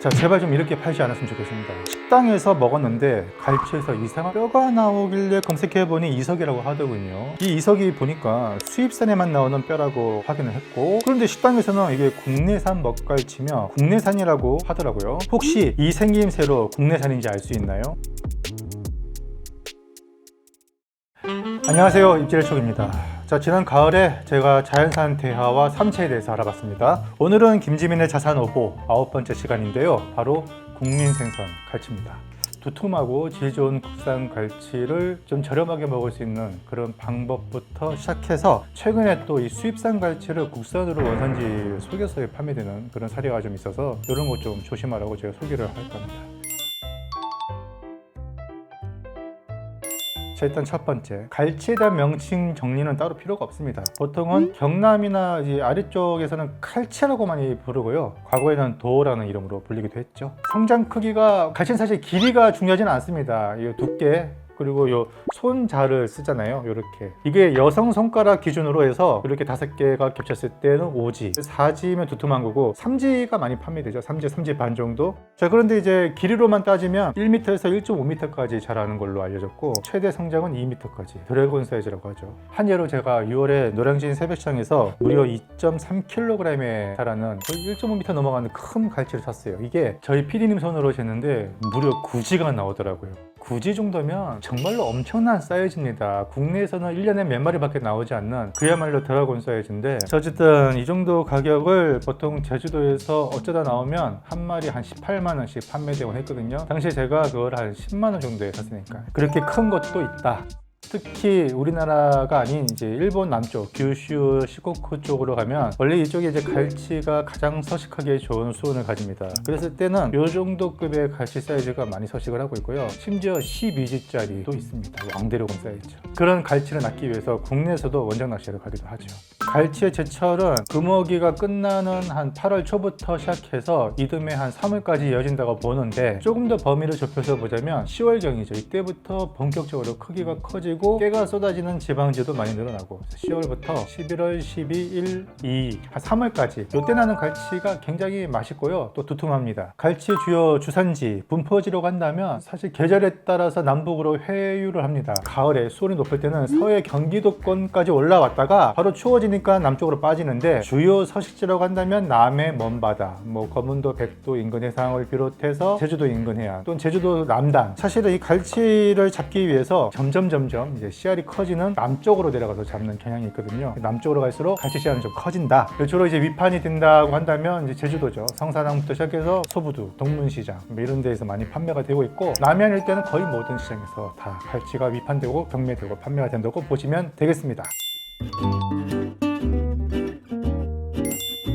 자, 제발 좀 이렇게 팔지 않았으면 좋겠습니다. 식당에서 먹었는데 갈치에서 이상한 뼈가 나오길래 검색해보니 이석이라고 하더군요. 이 이석이 보니까 수입산에만 나오는 뼈라고 확인을 했고, 그런데 식당에서는 이게 국내산 먹갈치며 국내산이라고 하더라고요. 혹시 이 생김새로 국내산인지 알 수 있나요? 안녕하세요, 입질촉입니다. 자, 지난 가을에 제가 자연산 대하와 삼치에 대해서 알아봤습니다. 오늘은 김지민의 자산 5호 9번째 시간인데요. 바로 국민생선 갈치입니다. 두툼하고 질 좋은 국산 갈치를 좀 저렴하게 먹을 수 있는 그런 방법부터 시작해서 최근에 또 이 수입산 갈치를 국산으로 원산지 속여서 판매되는 그런 사례가 좀 있어서 이런 거 좀 조심하라고 제가 소개를 할 겁니다. 자, 일단 첫 번째, 갈치에 대한 명칭 정리는 따로 필요가 없습니다. 보통은 경남이나 이 아래쪽에서는 칼치라고 많이 부르고요. 과거에는 도라는 이름으로 불리기도 했죠. 성장 크기가, 갈치는 사실 길이가 중요하지는 않습니다. 이 두께, 그리고 요 손자를 쓰잖아요. 이렇게 이게 여성 손가락 기준으로 해서 이렇게 5개가 겹쳤을 때는 5지, 4지면 두툼한 거고 3지가 많이 판매되죠. 3지 반 정도. 자, 그런데 이제 길이로만 따지면 1m에서 1.5m까지 자라는 걸로 알려졌고, 최대 성장은 2m까지, 드래곤 사이즈라고 하죠. 한 예로 제가 6월에 노량진 새벽시장에서 무려 2.3kg에 달하는 거의 1.5m 넘어가는 큰 갈치를 샀어요. 이게 저희 PD님 손으로 쟀는데 무려 9지가 나오더라고요. 9지 정도면 정말로 엄청난 사이즈입니다. 국내에서는 1년에 몇 마리밖에 나오지 않는 그야말로 드래곤 사이즈인데, 어쨌든 이 정도 가격을 보통 제주도에서 어쩌다 나오면 한 마리 한 18만 원씩 판매되곤 했거든요. 당시에 제가 그걸 한 10만 원 정도에 샀으니까. 그렇게 큰 것도 있다. 특히 우리나라가 아닌 이제 일본 남쪽 규슈 시코쿠 쪽으로 가면 원래 이쪽에 이제 갈치가 가장 서식하기 좋은 수온을 가집니다. 그랬을 때는 이 정도 급의 갈치 사이즈가 많이 서식을 하고 있고요. 심지어 12지짜리도 있습니다. 왕대로곤 사이즈. 그런 갈치를 낳기 위해서 국내에서도 원정 낚시를 가기도 하죠. 갈치의 제철은 금어기가 끝나는 한 8월 초부터 시작해서 이듬해 한 3월까지 이어진다고 보는데, 조금 더 범위를 좁혀서 보자면 10월경이죠. 이때부터 본격적으로 크기가 커지고 깨가 쏟아지는 지방지도 많이 늘어나고, 10월부터 11월, 12, 1, 2, 한 3월까지 이때 나는 갈치가 굉장히 맛있고요. 또 두툼합니다. 갈치 주요 주산지, 분포지로 간다면 사실 계절에 따라서 남북으로 회유를 합니다. 가을에 수온이 높을 때는 서해 경기도권까지 올라왔다가 바로 추워지니까 남쪽으로 빠지는데, 주요 서식지라고 한다면 남해 먼바다, 거문도, 백도 인근 해상을 비롯해서 제주도 인근 해안, 또는 제주도 남단. 사실은 이 갈치를 잡기 위해서 점점 이제 씨알이 커지는 남쪽으로 내려가서 잡는 경향이 있거든요. 남쪽으로 갈수록 갈치 씨알은 좀 커진다. 주로 이제 위판이 된다고 한다면 이제 제주도죠. 성사당부터 시작해서 소부두, 동문시장 이런 데에서 많이 판매가 되고 있고, 남해안 일대는 거의 모든 시장에서 다 갈치가 위판되고 경매되고 판매가 된다고 보시면 되겠습니다.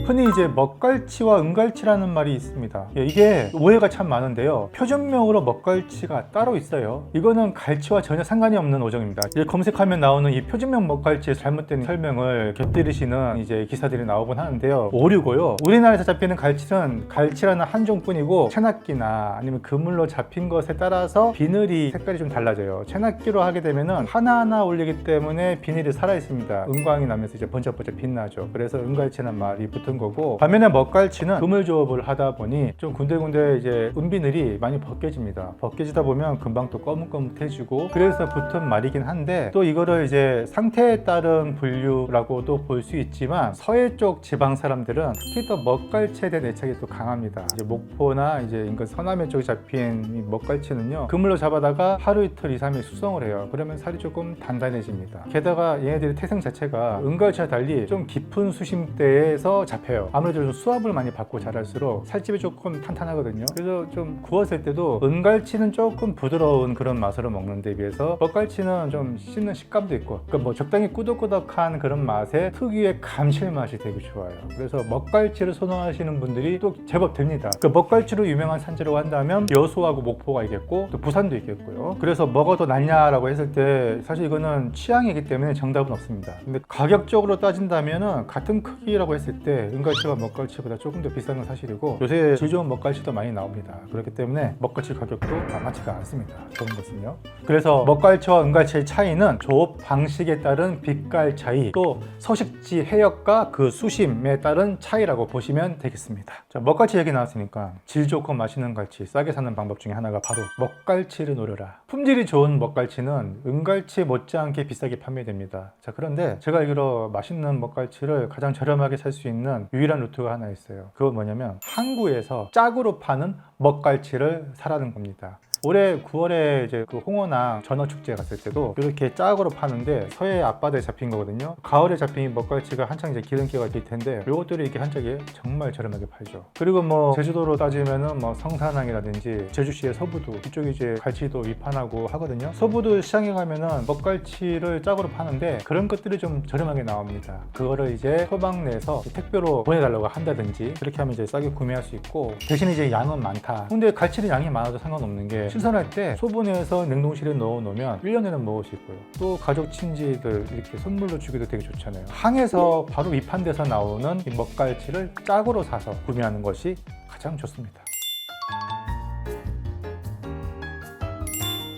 흔히 이제 먹갈치와 은갈치라는 말이 있습니다. 이게 오해가 참 많은데요. 표준명으로 먹갈치가 따로 있어요. 이거는 갈치와 전혀 상관이 없는 어종입니다. 검색하면 나오는 이 표준명 먹갈치의 잘못된 설명을 곁들이시는 이제 기사들이 나오곤 하는데요. 오류고요. 우리나라에서 잡히는 갈치는 갈치라는 한 종뿐이고, 체납기나 아니면 그물로 잡힌 것에 따라서 비늘이 색깔이 좀 달라져요. 체납기로 하게 되면은 하나하나 올리기 때문에 비늘이 살아 있습니다. 은광이 나면서 이제 번쩍번쩍 빛나죠. 그래서 은갈치라는 말이 붙은 거고, 반면에 먹갈치는 그물 조업을 하다 보니 좀 군데군데 이제 은비늘이 많이 벗겨집니다. 벗겨지다 보면 금방 또 거뭇거뭇해지고, 그래서 붙은 말이긴 한데, 또 이거를 이제 상태에 따른 분류라고도 볼 수 있지만, 서해 쪽 지방 사람들은 특히 더 먹갈치에 대한 애착이 또 강합니다. 이제 목포나 이제 인근 서남해 쪽에 잡힌 이 먹갈치는요, 그물로 잡아다가 하루 이틀 2, 3일 수성을 해요. 그러면 살이 조금 단단해집니다. 게다가 얘네들의 태생 자체가 은갈치와 달리 좀 깊은 수심대에서 잡혀요. 아무래도 좀 수압을 많이 받고 자랄수록 살집이 조금 탄탄하거든요. 그래서 좀 구웠을 때도 은갈치는 조금 부드러운 그런 맛으로 먹는 데 비해서 먹갈치는 좀 씹는 식감도 있고, 그러니까 적당히 꾸덕꾸덕한 그런 맛에 특유의 감칠맛이 되게 좋아요. 그래서 먹갈치를 선호하시는 분들이 또 제법 됩니다. 그 먹갈치로 유명한 산지라고 한다면 여수하고 목포가 있겠고, 또 부산도 있겠고요. 그래서 뭐가 더 낫냐라고 했을 때 사실 이거는 취향이기 때문에 정답은 없습니다. 근데 가격적으로 따진다면은 같은 크기라고 했을 때 은갈치가 먹갈치보다 조금 더 비싼 건 사실이고 요새 질 좋은 먹갈치도 많이 나옵니다. 그렇기 때문에 먹갈치 가격도 만만치가 않습니다. 좋은 것은요. 그래서 먹갈치와 은갈치의 차이는 조업 방식에 따른 빛깔 차이, 또 서식지 해역과 그 수심에 따른 차이라고 보시면 되겠습니다. 자, 먹갈치 얘기 나왔으니까 질 좋고 맛있는 갈치 싸게 사는 방법 중에 하나가 바로 먹갈치를 노려라. 품질이 좋은 먹갈치는 은갈치 못지않게 비싸게 판매됩니다. 자, 그런데 제가 알기로 맛있는 먹갈치를 가장 저렴하게 살 수 있는 유일한 루트가 하나 있어요. 그건 뭐냐면 항구에서 짝으로 파는 먹갈치를 사라는 겁니다. 올해 9월에 이제 그 홍어나 전어 축제 갔을 때도 이렇게 짝으로 파는데 서해 앞바다에 잡힌 거거든요. 가을에 잡힌 먹갈치가 한창 이제 기름기가 길 텐데 요것들이 이렇게 한 짝에 정말 저렴하게 팔죠. 그리고 뭐 제주도로 따지면은 뭐 성산항이라든지 제주시의 서부도 이쪽이 이제 갈치도 위판하고 하거든요. 서부도 시장에 가면은 먹갈치를 짝으로 파는데 그런 것들이 좀 저렴하게 나옵니다. 그거를 이제 소방 내서 택배로 보내달라고 한다든지 그렇게 하면 이제 싸게 구매할 수 있고, 대신 이제 양은 많다. 근데 갈치는 양이 많아도 상관없는 게 신선할 때 소분해서 냉동실에 넣어 놓으면 1년에는 먹을 수 있고요. 또 가족 친지들 이렇게 선물로 주기도 되게 좋잖아요. 항에서 바로 위판돼서 나오는 이 먹갈치를 짝으로 사서 구매하는 것이 가장 좋습니다.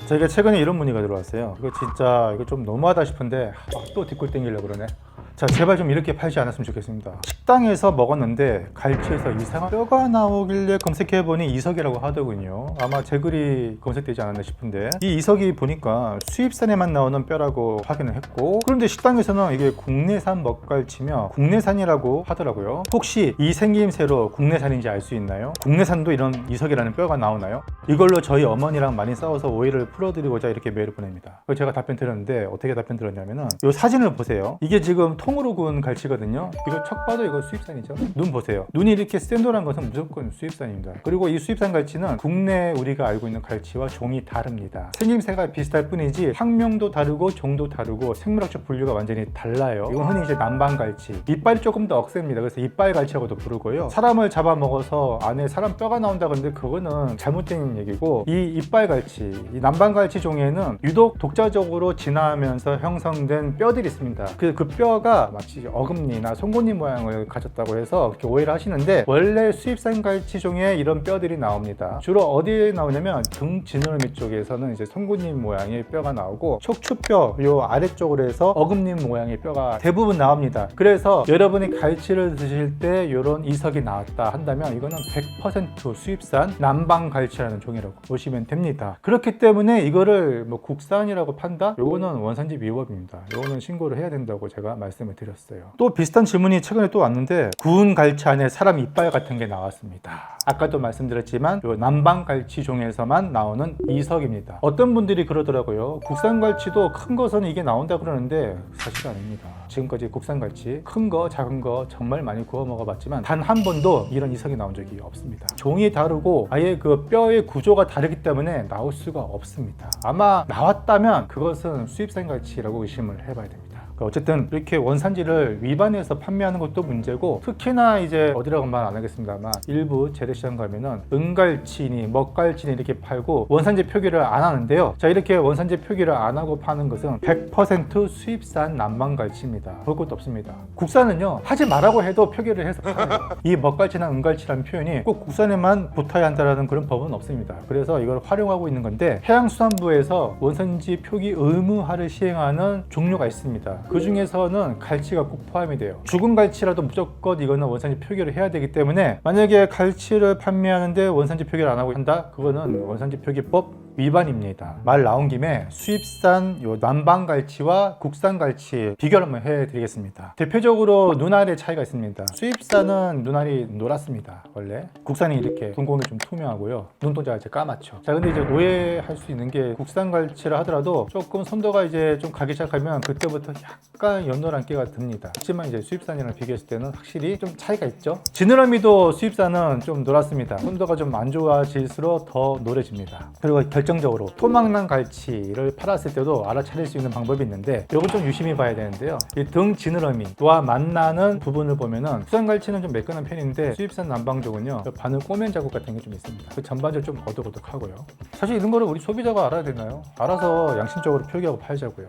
저희가 최근에 이런 문의가 들어왔어요. 이거 좀 너무하다 싶은데 또 뒷골 땡기려고 그러네. 자, 제발 좀 이렇게 팔지 않았으면 좋겠습니다. 식당에서 먹었는데 갈치에서 이상한 뼈가 나오길래 검색해보니 이석이라고 하더군요. 아마 제 글이 검색되지 않았나 싶은데 이 이석이 보니까 수입산에만 나오는 뼈라고 확인을 했고, 그런데 식당에서는 이게 국내산 먹갈치며 국내산이라고 하더라고요. 혹시 이 생김새로 국내산인지 알 수 있나요? 국내산도 이런 이석이라는 뼈가 나오나요? 이걸로 저희 어머니랑 많이 싸워서 오해를 풀어드리고자 이렇게 메일을 보냅니다. 그래서 제가 답변 드렸는데 어떻게 답변 드렸냐면은 이 사진을 보세요. 이게 지금 통으로 구운 갈치거든요. 이거 척 봐도 이거 수입산이죠. 눈 보세요. 눈이 이렇게 샌돌한 것은 무조건 수입산입니다. 그리고 이 수입산 갈치는 국내 우리가 알고 있는 갈치와 종이 다릅니다. 생김새가 비슷할 뿐이지 학명도 다르고 종도 다르고 생물학적 분류가 완전히 달라요. 이건 흔히 이제 남방 갈치. 이빨이 조금 더 억셉니다. 그래서 이빨 갈치라고도 부르고요. 사람을 잡아먹어서 안에 사람 뼈가 나온다 그러는데 그거는 잘못된 얘기고, 이 이빨 갈치, 이 남방 갈치 종에는 유독 독자적으로 진화하면서 형성된 뼈들이 있습니다. 그 뼈가 마치 어금니나 송곳니 모양을 가졌다고 해서 그렇게 오해를 하시는데, 원래 수입산 갈치 종에 이런 뼈들이 나옵니다. 주로 어디에 나오냐면 등 지느러미 쪽에서는 이제 송곳니 모양의 뼈가 나오고, 척추뼈 요 아래쪽으로 해서 어금니 모양의 뼈가 대부분 나옵니다. 그래서 여러분이 갈치를 드실 때 이런 이석이 나왔다 한다면 이거는 100% 수입산 남방 갈치라는 종이라고 보시면 됩니다. 그렇기 때문에 이거를 뭐 국산이라고 판다? 요거는 원산지 위법입니다. 요거는 신고를 해야 된다고 제가 말씀을 드렸어요. 또 비슷한 질문이 최근에 또 왔는데, 구운 갈치 안에 사람 이빨 같은 게 나왔습니다. 아까도 말씀드렸지만 요 남방 갈치 종에서만 나오는 이석입니다. 어떤 분들이 그러더라고요. 국산 갈치도 큰 것은 이게 나온다 그러는데 사실 아닙니다. 지금까지 국산 갈치 큰 거 작은 거 정말 많이 구워 먹어봤지만 단 한 번도 이런 이석이 나온 적이 없습니다. 종이 다르고 아예 그 뼈의 구조가 다르기 때문에 나올 수가 없습니다. 아마 나왔다면 그것은 수입산 갈치라고 의심을 해봐야 됩니다. 어쨌든 이렇게 원산지를 위반해서 판매하는 것도 문제고, 특히나 이제 어디라고 말 안 하겠습니다만 일부 재래시장 가면은 은갈치니 먹갈치니 이렇게 팔고 원산지 표기를 안 하는데요. 자, 이렇게 원산지 표기를 안 하고 파는 것은 100% 수입산 남방갈치입니다. 볼 것도 없습니다. 국산은요 하지 말라고 해도 표기를 해서 팔아요. 이 먹갈치나 은갈치라는 표현이 꼭 국산에만 붙어야 한다는 그런 법은 없습니다. 그래서 이걸 활용하고 있는 건데, 해양수산부에서 원산지 표기 의무화를 시행하는 종류가 있습니다. 그 중에서는 갈치가 꼭 포함이 돼요. 죽은 갈치라도 무조건 이거는 원산지 표기를 해야 되기 때문에, 만약에 갈치를 판매하는데 원산지 표기를 안 하고 한다? 그거는 원산지 표기법 위반입니다. 말 나온 김에 수입산 요 남방 갈치와 국산 갈치 비교를 한번 해드리겠습니다. 대표적으로 눈알의 차이가 있습니다. 수입산은 눈알이 노랗습니다. 원래 국산이 이렇게 둥공이 좀 투명하고요. 눈동자가 이제 까맣죠. 자, 근데 이제 오해할 수 있는 게, 국산 갈치를 하더라도 조금 선도가 이제 좀 가기 시작하면 그때부터 약간 연노란기가 듭니다. 하지만 이제 수입산이랑 비교했을 때는 확실히 좀 차이가 있죠. 지느러미도 수입산은 좀 노랗습니다. 선도가 좀 안 좋아질수록 더 노래집니다. 그리고 결정적으로 토막난 갈치를 팔았을 때도 알아차릴 수 있는 방법이 있는데, 이건 좀 유심히 봐야 되는데요. 이 등 지느러미와 만나는 부분을 보면은 국산 갈치는 좀 매끈한 편인데 수입산 남방종은요 바늘 꼬맨 자국 같은 게 좀 있습니다. 그 전반적으로 좀 어둑어둑하고요. 사실 이런 거를 우리 소비자가 알아야 되나요? 알아서 양심적으로 표기하고 팔자고요.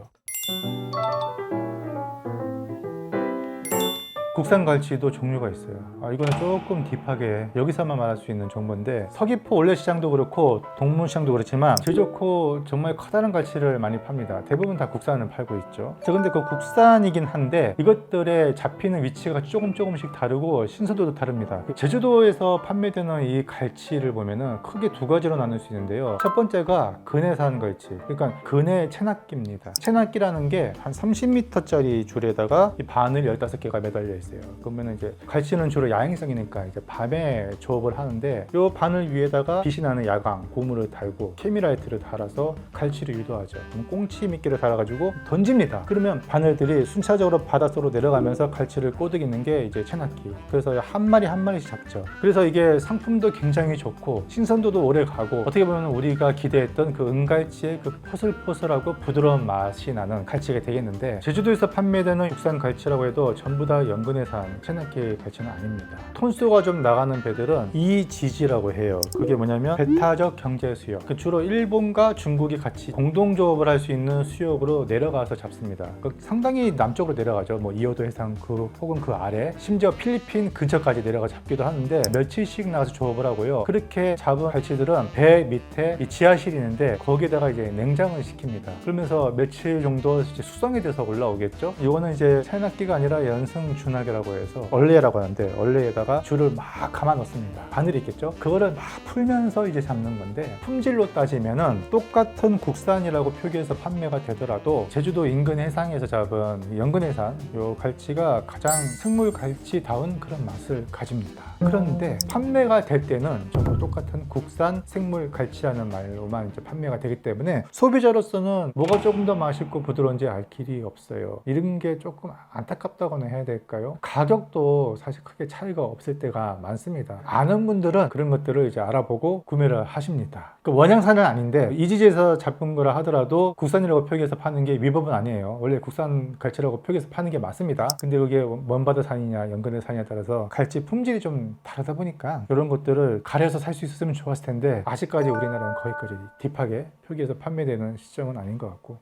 국산 갈치도 종류가 있어요. 이거는 조금 딥하게 여기서만 말할 수 있는 정보인데, 서귀포 올레시장도 그렇고 동문시장도 그렇지만 질 좋고 정말 커다란 갈치를 많이 팝니다. 대부분 다 국산을 팔고 있죠. 자, 근데 그 국산이긴 한데 이것들의 잡히는 위치가 조금씩 다르고 신선도도 다릅니다. 제주도에서 판매되는 이 갈치를 보면은 크게 두 가지로 나눌 수 있는데요. 첫 번째가 근해산 갈치, 그러니까 근해 체납기입니다. 체납기라는 게 한 30m짜리 줄에다가 이 바늘 15개가 매달려 있어요. 그러면 이제 갈치는 주로 야행성이니까 이제 밤에 조업을 하는데, 이 바늘 위에다가 빛이 나는 야광 고무를 달고 케미라이트를 달아서 갈치를 유도하죠. 그럼 꽁치 미끼를 달아가지고 던집니다. 그러면 바늘들이 순차적으로 바닷속으로 내려가면서 갈치를 꼬드기는 게 이제 체납기. 그래서 한 마리 한 마리씩 잡죠. 그래서 이게 상품도 굉장히 좋고 신선도도 오래 가고, 어떻게 보면 우리가 기대했던 그 은갈치의 그 포슬포슬하고 부드러운 맛이 나는 갈치가 되겠는데, 제주도에서 판매되는 국산 갈치라고 해도 전부 다 연근해산 체납기 갈치는 아닙니다. 톤수가 좀 나가는 배들은 이지지라고 해요. 그게 뭐냐면 배타적 경제 수역, 주로 일본과 중국이 같이 공동조업을 할 수 있는 수역으로 내려가서 잡습니다. 상당히 남쪽으로 내려가죠. 뭐 이오도 해상 혹은 그 아래, 심지어 필리핀 근처까지 내려가 잡기도 하는데 며칠씩 나가서 조업을 하고요. 그렇게 잡은 갈치들은 배 밑에 이 지하실이 있는데 거기에다가 이제 냉장을 시킵니다. 그러면서 며칠 정도 이제 숙성이 돼서 올라오겠죠. 이거는 이제 체납기가 아니라 연승준하게라고 해서 얼레라고 하는데, 얼레에다가 줄을 막 감아 넣습니다. 바늘이 있겠죠. 그거를 막 풀면서 이제 잡는 건데, 품질로 따지면은 똑같은 국산이라고 표기해서 판매가 되더라도 제주도 인근 해상에서 잡은 연근해산 요 갈치가 가장 생물 갈치다운 그런 맛을 가집니다. 그런데 판매가 될 때는 전부 똑같은 국산 생물 갈치라는 말로만 이제 판매가 되기 때문에 소비자로서는 뭐가 조금 더 맛있고 부드러운지 알 길이 없어요. 이런 게 조금 안타깝다고는 해야 될까요? 가격도 사실 크게 차이가 없을 때가 많습니다. 아는 분들은 그런 것들을 이제 알아보고 구매를 하십니다. 원양산은 아닌데 이지지에서 잡은 거라 하더라도 국산이라고 표기해서 파는 게 위법은 아니에요. 원래 국산 갈치라고 표기해서 파는 게 맞습니다. 근데 그게 먼바다산이냐 연근해산이냐에 따라서 갈치 품질이 좀 다르다 보니까 이런 것들을 가려서 살 수 있었으면 좋았을 텐데, 아직까지 우리나라는 거기까지 딥하게 표기해서 판매되는 시점은 아닌 것 같고.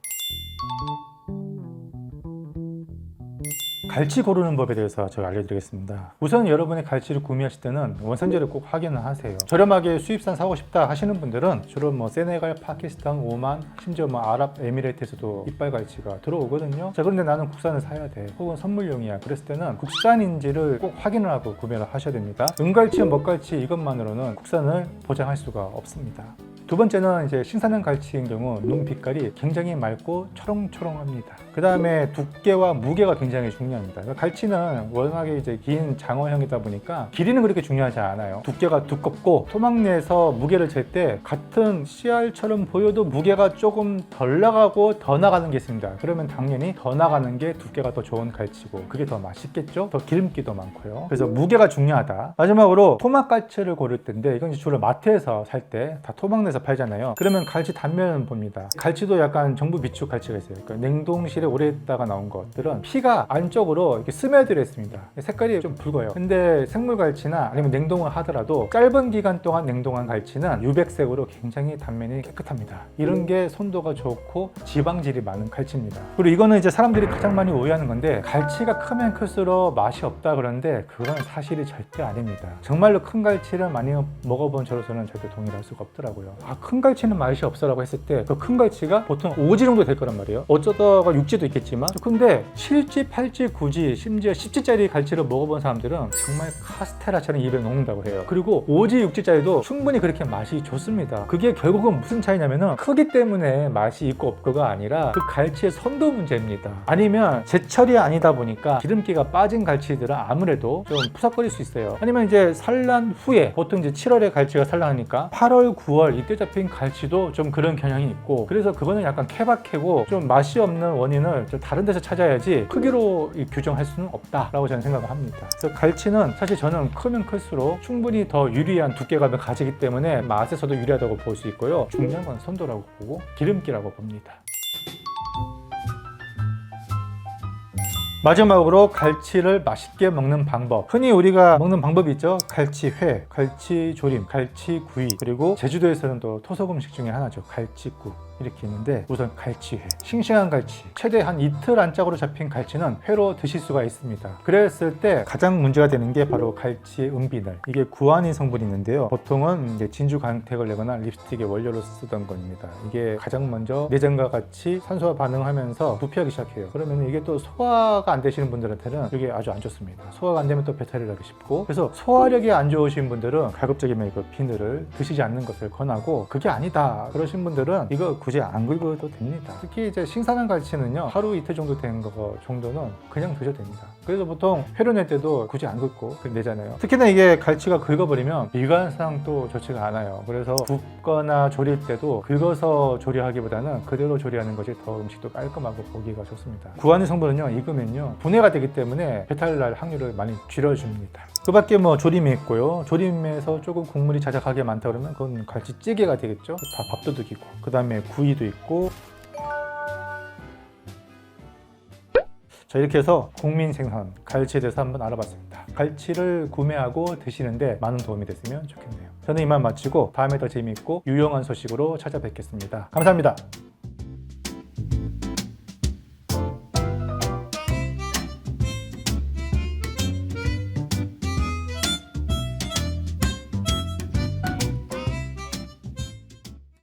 갈치 고르는 법에 대해서 제가 알려드리겠습니다. 우선 여러분이 갈치를 구매하실 때는 원산지를 꼭 확인을 하세요. 저렴하게 수입산 사고 싶다 하시는 분들은 주로 뭐 세네갈, 파키스탄, 오만, 심지어 뭐 아랍에미레이트에서도 이빨 갈치가 들어오거든요. 자, 그런데 나는 국산을 사야 돼, 혹은 선물용이야, 그랬을 때는 국산인지를 꼭 확인을 하고 구매를 하셔야 됩니다. 은갈치, 먹갈치 이것만으로는 국산을 보장할 수가 없습니다. 두 번째는 이제 신선한 갈치인 경우 눈 빛깔이 굉장히 맑고 초롱초롱합니다. 그 다음에 두께와 무게가 굉장히 중요합니다. 갈치는 워낙에 이제 긴 장어형이다 보니까 길이는 그렇게 중요하지 않아요. 두께가 두껍고 토막 내에서 무게를 잴 때 같은 씨알처럼 보여도 무게가 조금 덜 나가고 더 나가는 게 있습니다. 그러면 당연히 더 나가는 게 두께가 더 좋은 갈치고 그게 더 맛있겠죠. 더 기름기도 많고요. 그래서 무게가 중요하다. 마지막으로 토막 갈치를 고를 때인데, 이건 주로 마트에서 살 때 다 토막 내서 팔잖아요. 그러면 갈치 단면을 봅니다. 갈치도 약간 정부 비축 갈치가 있어요. 그러니까 냉동실에 오래 있다가 나온 것들은 피가 안쪽으로 이렇게 스며들어 있습니다. 색깔이 좀 붉어요. 근데 생물 갈치나 아니면 냉동을 하더라도 짧은 기간 동안 냉동한 갈치는 유백색으로 굉장히 단면이 깨끗합니다. 이런 게 손도가 좋고 지방질이 많은 갈치입니다. 그리고 이거는 이제 사람들이 가장 많이 오해하는 건데, 갈치가 크면 클수록 맛이 없다 그러는데 그건 사실이 절대 아닙니다. 정말로 큰 갈치를 많이 먹어본 저로서는 절대 동의를 할 수가 없더라고요. 큰 갈치는 맛이 없어라고 했을 때 그 큰 갈치가 보통 5지 정도 될 거란 말이에요. 어쩌다가 6지도 있겠지만, 근데 7지, 8지, 9지, 심지어 10지짜리 갈치를 먹어본 사람들은 정말 카스테라처럼 입에 녹는다고 해요. 그리고 5지, 6지짜리도 충분히 그렇게 맛이 좋습니다. 그게 결국은 무슨 차이냐면은 크기 때문에 맛이 있고 없고가 아니라 그 갈치의 선도 문제입니다. 아니면 제철이 아니다 보니까 기름기가 빠진 갈치들은 아무래도 좀 푸석거릴 수 있어요. 아니면 이제 산란 후에, 보통 이제 7월에 갈치가 산란하니까 8월, 9월 이때 잡힌 갈치도 좀 그런 경향이 있고, 그래서 그거는 약간 케바케고 좀 맛이 없는 원인을 좀 다른 데서 찾아야지 크기로 규정할 수는 없다라고 저는 생각을 합니다. 그래서 갈치는 사실 저는 크면 클수록 충분히 더 유리한 두께감을 가지기 때문에 맛에서도 유리하다고 볼 수 있고요. 중요한 건 선도라고 보고 기름기라고 봅니다. 마지막으로 갈치를 맛있게 먹는 방법. 흔히 우리가 먹는 방법이 있죠. 갈치회, 갈치조림, 갈치구이, 그리고 제주도에서는 또 토속 음식 중에 하나죠. 갈치국. 이렇게 있는데, 우선 갈치회, 싱싱한 갈치, 최대 한 이틀 안짝으로 잡힌 갈치는 회로 드실 수가 있습니다. 그랬을 때 가장 문제가 되는 게 바로 갈치의 은비늘, 이게 구안인 성분이 있는데요. 보통은 이제 진주 강택을 내거나 립스틱의 원료로 쓰던 겁니다. 이게 가장 먼저 내장과 같이 산소와 반응하면서 부패하기 시작해요. 그러면 이게 또 소화가 안 되시는 분들한테는 이게 아주 안 좋습니다. 소화가 안 되면 또 배탈이 나기 쉽고, 그래서 소화력이 안 좋으신 분들은 가급적이면 그 비늘을 드시지 않는 것을 권하고, 그게 아니다 그러신 분들은 이거 굳이 안 긁어도 됩니다. 특히 이제 신선한 갈치는요, 하루 이틀 정도 된 거 정도는 그냥 드셔도 됩니다. 그래서 보통 회로 낼 때도 굳이 안 긁고 내잖아요. 특히나 이게 갈치가 긁어버리면 미관상 또 좋지가 않아요. 그래서 굽거나 조릴 때도 긁어서 조리하기보다는 그대로 조리하는 것이 더 음식도 깔끔하고 보기가 좋습니다. 구안의 성분은요, 익으면요 분해가 되기 때문에 배탈 날 확률을 많이 줄여줍니다. 그 밖에 뭐 조림이 있고요. 조림에서 조금 국물이 자작하게 많다 그러면 그건 갈치찌개가 되겠죠. 다 밥도둑이고, 그 다음에 구이도 있고. 자, 이렇게 해서 국민 생선 갈치에 대해서 한번 알아봤습니다. 갈치를 구매하고 드시는데 많은 도움이 됐으면 좋겠네요. 저는 이만 마치고 다음에 더 재미있고 유용한 소식으로 찾아뵙겠습니다. 감사합니다.